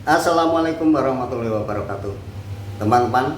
Assalamualaikum warahmatullahi wabarakatuh. Teman-teman,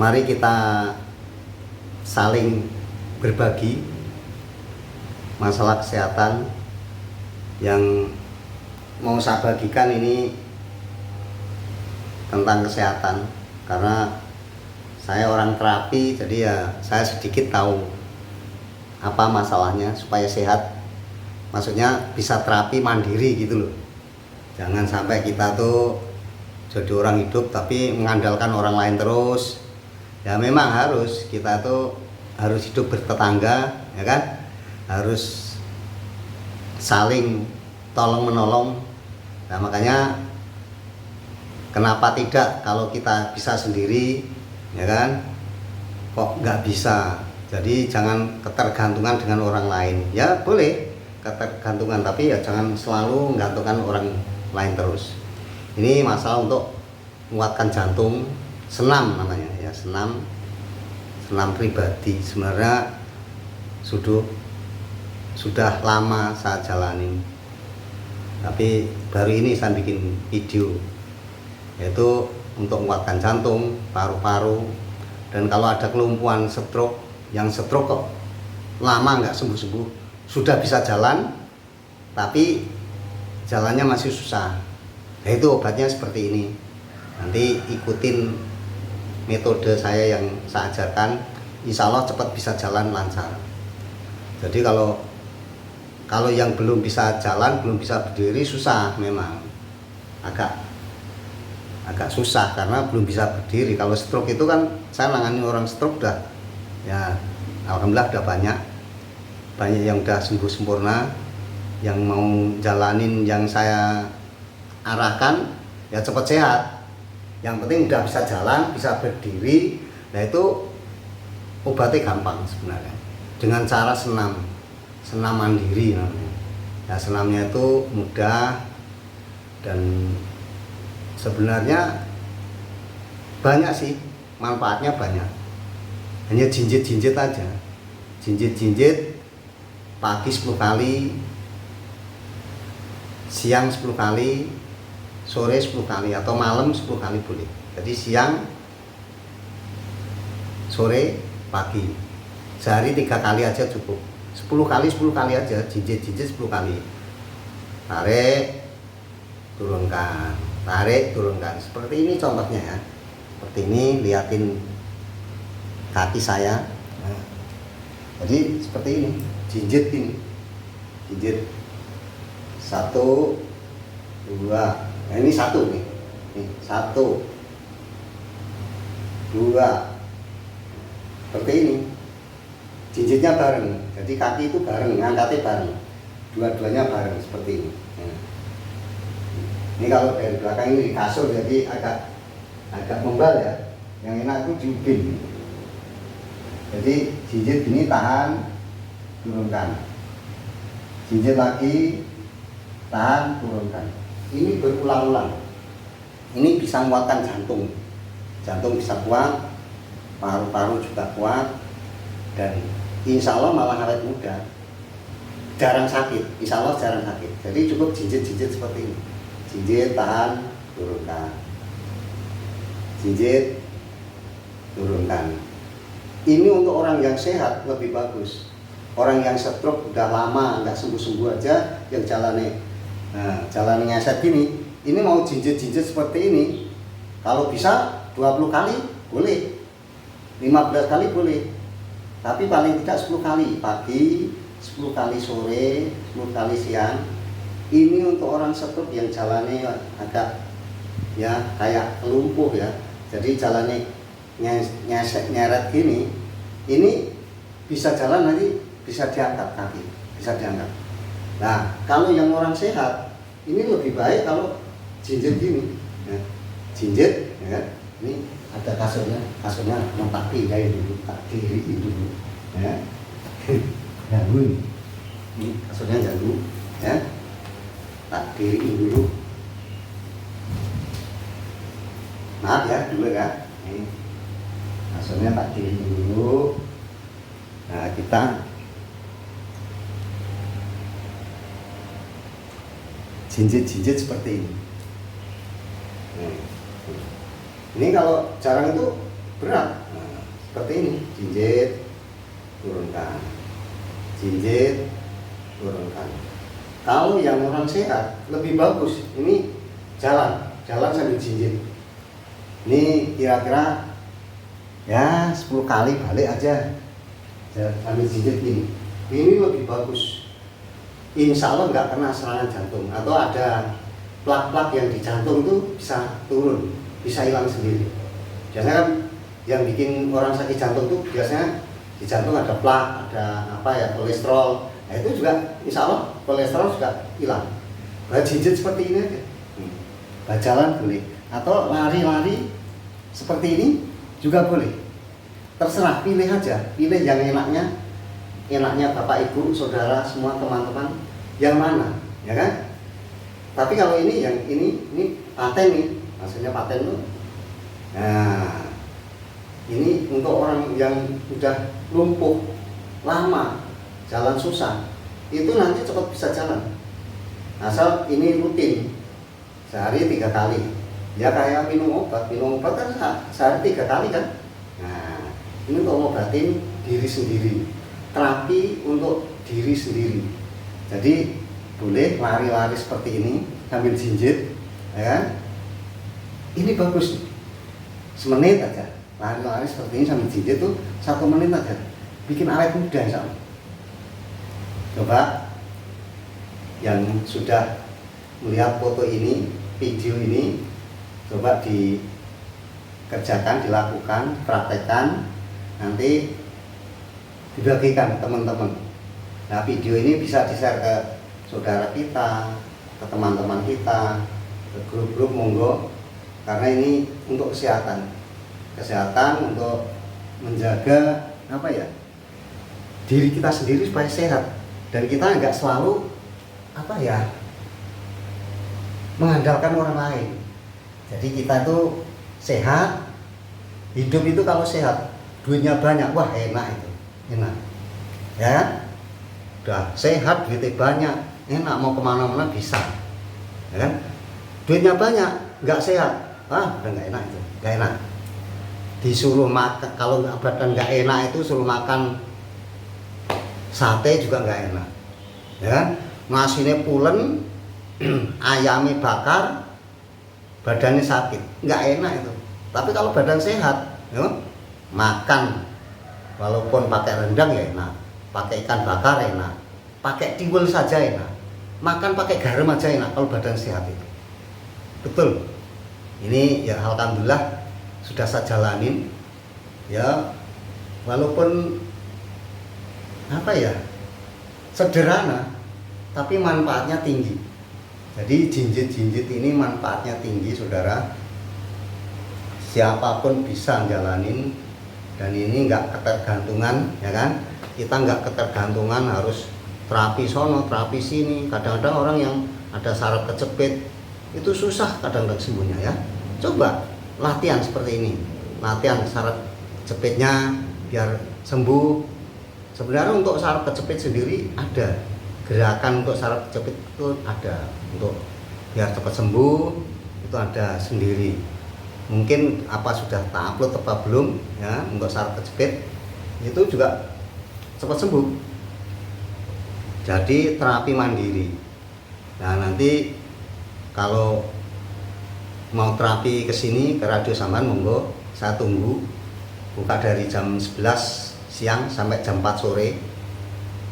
mari kita saling berbagi masalah kesehatan yang mau saya bagikan ini tentang kesehatan. Karena saya orang terapi, jadi ya saya sedikit tahu apa masalahnya supaya sehat. Maksudnya bisa terapi mandiri gitu loh. Jangan sampai kita tuh jadi orang hidup tapi mengandalkan orang lain terus. Ya memang kita tuh harus hidup bertetangga, ya kan? Harus saling tolong menolong. Nah makanya kenapa tidak kalau kita bisa sendiri, ya kan? Kok nggak bisa? Jadi jangan ketergantungan dengan orang lain. Ya boleh ketergantungan, tapi ya jangan selalu menggantungkan orang lain terus. Ini masalah untuk menguatkan jantung, senam namanya ya, senam pribadi. Sebenarnya sudah lama saya jalanin, tapi baru ini saya bikin video, yaitu untuk menguatkan jantung, paru-paru. Dan kalau ada kelumpuhan stroke, yang stroke kok lama nggak sembuh-sembuh, sudah bisa jalan tapi jalannya masih susah, nah itu obatnya seperti ini. Nanti ikutin metode saya yang saya ajarkan, insya Allah cepat bisa jalan lancar. Jadi kalau yang belum bisa jalan, belum bisa berdiri, susah, memang agak susah karena belum bisa berdiri. Kalau stroke itu kan saya nangani orang stroke udah ya, alhamdulillah udah banyak yang udah sembuh sempurna, yang mau jalanin yang saya arahkan ya cepat sehat. Yang penting udah bisa jalan, bisa berdiri. Nah itu obatnya gampang sebenarnya, dengan cara senam mandiri namanya. Ya senamnya itu mudah dan sebenarnya banyak sih, manfaatnya banyak. Hanya jinjit aja, jinjit pagi 10 kali, siang 10 kali, sore 10 kali, atau malam 10 kali boleh. Jadi siang, sore, pagi. Sehari 3 kali aja cukup. 10 kali aja, jinjit 10 kali. Tarik, turunkan. Seperti ini contohnya ya. Seperti ini, liatin kaki saya. Nah, jadi seperti ini. Jinjit 1, 2, nah ini 1 nih, 1, 2, seperti ini. Jinjitnya bareng, jadi kaki itu bareng, ngangkatnya bareng, dua-duanya bareng seperti ini. Nah, ini kalau dari belakang ini di kasur, jadi agak membal ya. Yang enak itu di ubin. Jadi jinjit ini tahan, turunkan, jinjit lagi, tahan, turunkan. Ini berulang-ulang. Ini bisa menguatkan jantung bisa kuat, paru-paru juga kuat, dan insya Allah malah awet muda, jarang sakit, insya Allah jarang sakit. Jadi cukup jinjit seperti ini, jinjit, tahan, turunkan, jinjit, turunkan. Ini untuk orang yang sehat lebih bagus. Orang yang stroke udah lama nggak sembuh aja, yang jalannya ngeset gini, ini mau jinjit seperti ini. Kalau bisa 20 kali boleh, 15 kali boleh, tapi paling tidak 10 kali pagi, 10 kali sore, 10 kali siang. Ini untuk orang stroke yang jalannya agak ya kayak lumpuh ya, jadi jalannya nyeret gini, ini bisa jalan nanti, bisa diangkat kaki, bisa diangkat. Nah kalau yang orang sehat ini lebih baik kalau jinjit gini, ya. Jinjit, ya. Ini ada kasurnya mau tak pilih dulu, tak diriin dulu, ya. Ganggu ini kasurnya ganggu, ya. Tak diriin dulu. Maaf ya dulu ya. Ini kasurnya tak diriin dulu. Nah kita jinjit-jinjit seperti ini. Ini kalau jarang itu berat. Nah, seperti ini, jinjit, turunkan, jinjit, turunkan. Kalau yang orang sehat lebih bagus, ini jalan sambil jinjit. Ini kira-kira ya 10 kali balik aja sambil jinjit ini. Ini lebih bagus. Insya Allah nggak kena serangan jantung, atau ada plak-plak yang di jantung itu bisa turun, bisa hilang sendiri. Biasanya kan yang bikin orang sakit jantung itu biasanya di jantung ada plak, ada apa ya, kolesterol. Nah itu juga insya Allah kolesterol juga hilang. Jinjit seperti ini aja. Jalan boleh, atau lari-lari seperti ini juga boleh. Terserah, pilih aja, pilih yang enaknya Bapak Ibu, saudara, semua teman-teman, yang mana, ya kan? Tapi kalau ini yang ini paten nih, maksudnya paten tuh. Nah, ini untuk orang yang udah lumpuh lama, jalan susah, itu nanti cepat bisa jalan. Asal ini rutin, sehari 3 kali. Ya kayak minum obat kan sehari 3 kali kan. Nah, ini untuk ngobatin diri sendiri, terapi untuk diri sendiri. Jadi boleh lari-lari seperti ini sambil jinjit, ya kan? Ini bagus, semenit aja lari-lari seperti ini sambil jinjit tuh 1 menit aja, bikin awet muda insya Allah. Coba yang sudah melihat foto ini, video ini, coba dikerjakan, dilakukan, praktekkan, nanti dibagikan teman-teman. Nah, video ini bisa di-share ke saudara kita, ke teman-teman kita, ke grup-grup, monggo, karena ini untuk kesehatan untuk menjaga apa ya, diri kita sendiri supaya sehat, dan kita nggak selalu apa ya, mengandalkan orang lain. Jadi kita tuh sehat, hidup itu kalau sehat, duitnya banyak, wah enak itu, enak, ya. Udah sehat, duitnya banyak, enak, mau kemana-mana bisa, ya kan? Duitnya banyak, nggak sehat, udah nggak enak itu, nggak enak. Disuruh makan, kalau badan nggak enak itu suruh makan sate juga nggak enak, ya kan? Nasinya pulen, ayamnya bakar, badannya sakit, nggak enak itu. Tapi kalau badan sehat, ya, makan walaupun pakai rendang ya enak, pakai ikan bakar enak, pakai tiwul saja enak, makan pakai garam aja enak kalau badan sehat itu. Betul. Ini ya alhamdulillah sudah saya jalanin, ya, walaupun apa ya, sederhana tapi manfaatnya tinggi. Jadi jinjit-jinjit ini manfaatnya tinggi, saudara. Siapapun bisa jalanin, dan ini nggak ketergantungan, ya kan? Kita nggak ketergantungan harus terapi sono, terapi sini. Kadang-kadang orang yang ada saraf kejepit itu susah kadang-kadang sembuhnya, ya. Coba latihan seperti ini, latihan saraf kejepitnya biar sembuh. Sebenarnya untuk saraf kejepit sendiri ada gerakan, untuk saraf kejepit itu ada, untuk biar cepat sembuh itu ada sendiri. Mungkin apa sudah tak upload apa belum, ya, untuk saraf kejepit itu juga cepat sembuh. Jadi terapi mandiri. Nah, nanti kalau mau terapi ke sini ke Radio Samban, monggo, saya tunggu. Buka dari jam 11 siang sampai jam 4 sore.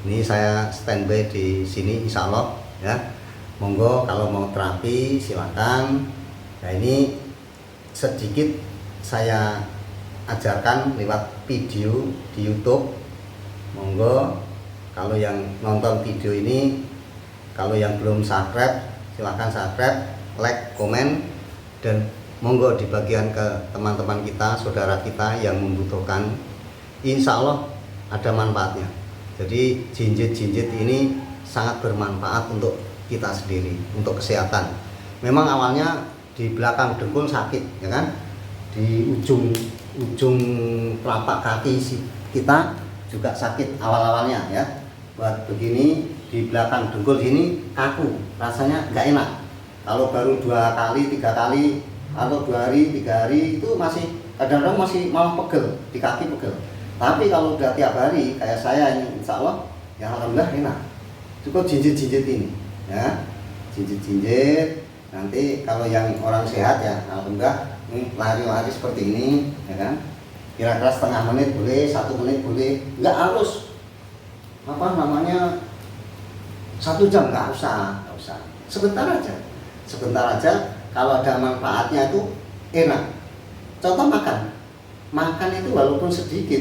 Ini saya standby di sini insya Allah, ya. Monggo kalau mau terapi silakan. Nah, ini sedikit saya ajarkan lewat video di YouTube. Monggo kalau yang nonton video ini, kalau yang belum subscribe silakan subscribe, like, komen, dan monggo dibagikan ke teman-teman kita, saudara kita yang membutuhkan. Insya Allah ada manfaatnya. Jadi jinjit-jinjit ini sangat bermanfaat untuk kita sendiri, untuk kesehatan. Memang awalnya di belakang dengkul sakit, ya kan? Di ujung telapak kaki kita juga sakit awal-awalnya, ya. Buat begini di belakang dengkul sini kaku, rasanya nggak enak. Kalau baru 2 kali 3 kali atau 2 hari 3 hari itu masih kadang-kadang masih malah pegel di kaki, pegel. Tapi kalau udah tiap hari kayak saya ini, insya Allah ya alhamdulillah enak. Cukup jinjit-jinjit ini ya, jinjit-jinjit. Nanti kalau yang orang sehat ya alhamdulillah ini lari-lari seperti ini ya kan, kira-kira setengah menit boleh, 1 menit boleh, nggak harus apa namanya 1 jam, nggak usah, sebentar aja. Kalau ada manfaatnya itu enak. Contoh makan itu walaupun sedikit,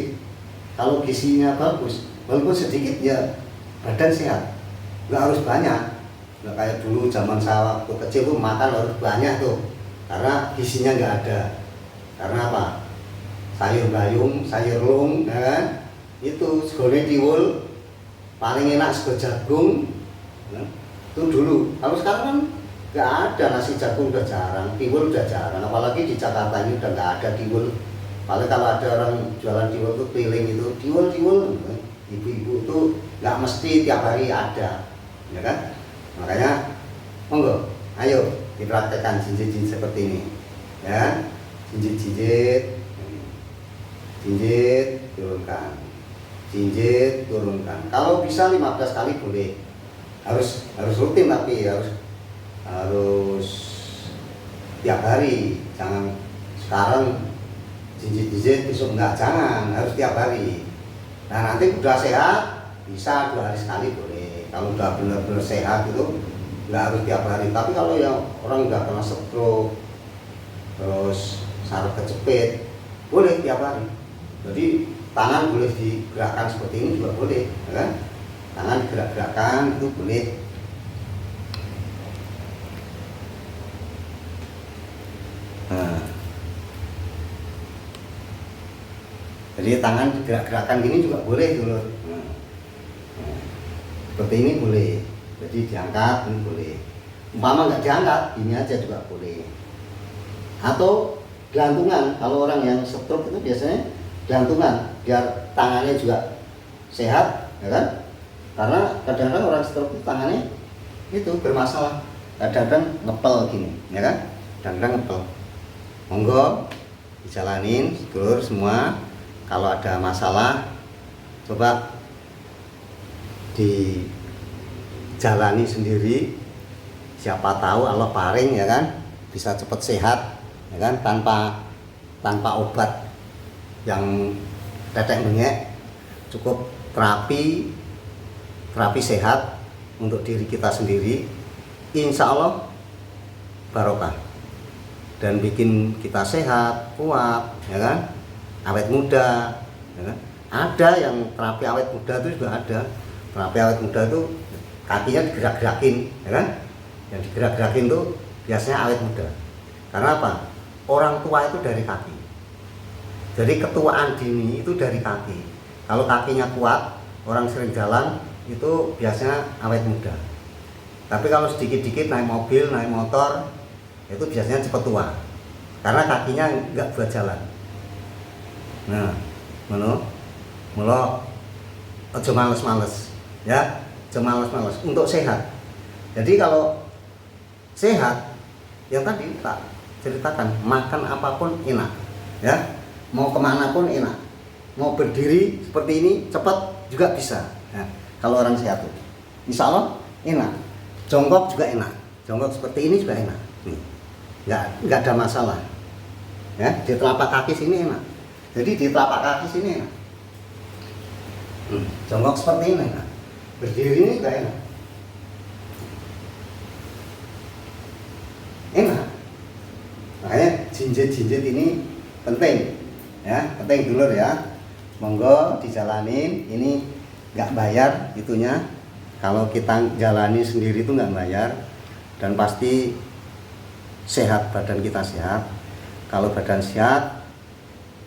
kalau gizinya bagus, walaupun sedikit ya badan sehat. Nggak harus banyak, nggak kayak dulu zaman saya waktu kecil tuh makan harus banyak tuh, karena gizinya nggak ada. Karena apa? Sayur bayung, sayur lung, ya kan? Itu segone tiwul, paling enak sego jagung, ya. Itu dulu. Kalau sekarang kan nggak ada, nasi jagung udah jarang, tiwul udah jarang. Apalagi di Jakarta ini udah nggak ada tiwul. Paling kalau ada orang jualan tiwul tuh keliling itu tiwul, ibu-ibu itu nggak mesti tiap hari ada, ya kan? Makanya monggo, ayo dipraktekkan jinjit-jinjit seperti ini, ya. Jinjit, turunkan. Kalau bisa 15 kali boleh. Harus rutin, tapi harus tiap hari. Jangan sekarang jinjit besok enggak, jangan, harus tiap hari. Nah nanti udah sehat bisa 2 hari sekali boleh. Kalau udah benar-benar sehat itu nggak harus tiap hari. Tapi kalau yang orang udah kena stroke terus saraf kejepit, boleh tiap hari. Jadi tangan boleh digerakkan seperti ini juga boleh, ya kan? Tangan gerak-gerakan itu boleh. Nah, jadi tangan gerak-gerakan gini juga boleh dulu. Nah, seperti ini boleh. Jadi diangkat ini boleh. Umpama nggak diangkat, ini aja juga boleh. Atau gelantungan. Kalau orang yang stroke itu biasanya gelantungan biar tangannya juga sehat, ya kan? Karena kadang-kadang orang stroke itu tangannya itu bermasalah, kadang-kadang ngepel gini, ya kan? Kadang-kadang ngepel. Monggo dijalanin sedulur semua. Kalau ada masalah coba dijalani sendiri. Siapa tahu Allah paring, ya kan? Bisa cepat sehat, ya kan? Tanpa obat yang tetek bengek, cukup terapi sehat untuk diri kita sendiri, insya Allah barokah dan bikin kita sehat, kuat, ya kan, awet muda, ya kan? Ada yang terapi awet muda itu juga ada. Terapi awet muda itu kakinya digerak-gerakin, ya kan? Yang digerak-gerakin itu biasanya awet muda. Karena apa? Orang tua itu dari kaki. Jadi ketuaan dini itu dari kaki. Kalau kakinya kuat, orang sering jalan itu biasanya awet muda. Tapi kalau sedikit-dikit naik mobil, naik motor, itu biasanya cepat tua. Karena kakinya nggak buat jalan. Nah, mulu aja males-males, ya, aja males-males untuk sehat. Jadi kalau sehat, yang tadi tak ceritakan, makan apapun enak, ya. Mau kemana pun enak, mau berdiri seperti ini cepat juga bisa. Nah, kalau orang sehat tuh, insya Allah enak. Jongkok juga enak, jongkok seperti ini juga enak. Nih, nggak ada masalah. Ya, di telapak kaki sini enak. Jadi di telapak kaki sini enak. Jongkok seperti ini enak. Berdiri ini juga enak. Enak. Makanya jinjit-jinjit ini penting. Ya, penting dulur ya. Monggo dijalanin. Ini nggak bayar itunya. Kalau kita jalani sendiri itu nggak bayar, dan pasti sehat, badan kita sehat. Kalau badan sehat,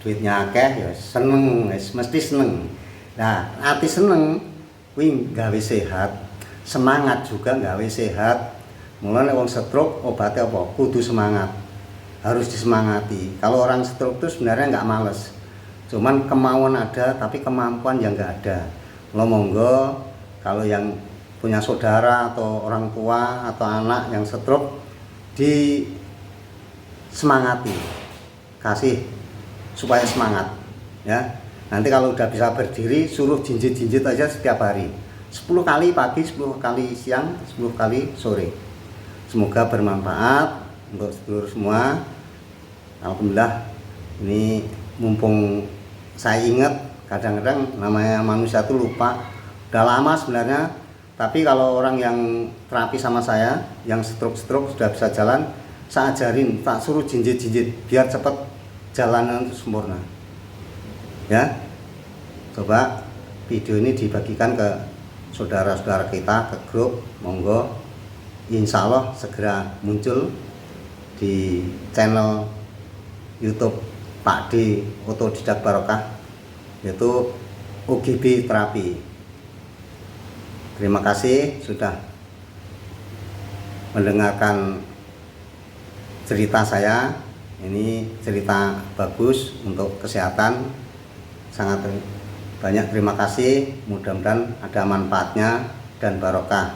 duitnya akeh ya seneng, mesti seneng. Nah, hati seneng, kuwi gawe sehat, semangat juga gawe sehat. Mulane wong stroke obatnya apa? Kudu semangat. Harus disemangati. Kalau orang stroke itu sebenarnya nggak males, cuman kemauan ada tapi kemampuan yang nggak ada. Lo monggo kalau yang punya saudara atau orang tua atau anak yang stroke, disemangati, kasih supaya semangat ya. Nanti kalau udah bisa berdiri, suruh jinjit-jinjit aja setiap hari, 10 kali pagi, 10 kali siang, 10 kali sore. Semoga bermanfaat untuk seluruh semua. Alhamdulillah, ini mumpung saya ingat, kadang-kadang namanya manusia itu lupa, udah lama sebenarnya. Tapi kalau orang yang terapi sama saya, yang stroke sudah bisa jalan, saya ajarin, tak suruh jinjit-jinjit biar cepat jalanan itu sempurna ya. Coba video ini dibagikan ke saudara-saudara kita, ke grup, monggo. Insya Allah segera muncul di channel YouTube Pak D Otodidak Barokah, yaitu OGB Terapi. Terima kasih sudah mendengarkan cerita saya. Ini cerita bagus untuk kesehatan, sangat banyak terima kasih. Mudah-mudahan ada manfaatnya dan barokah.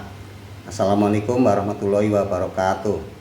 Assalamualaikum warahmatullahi wabarakatuh.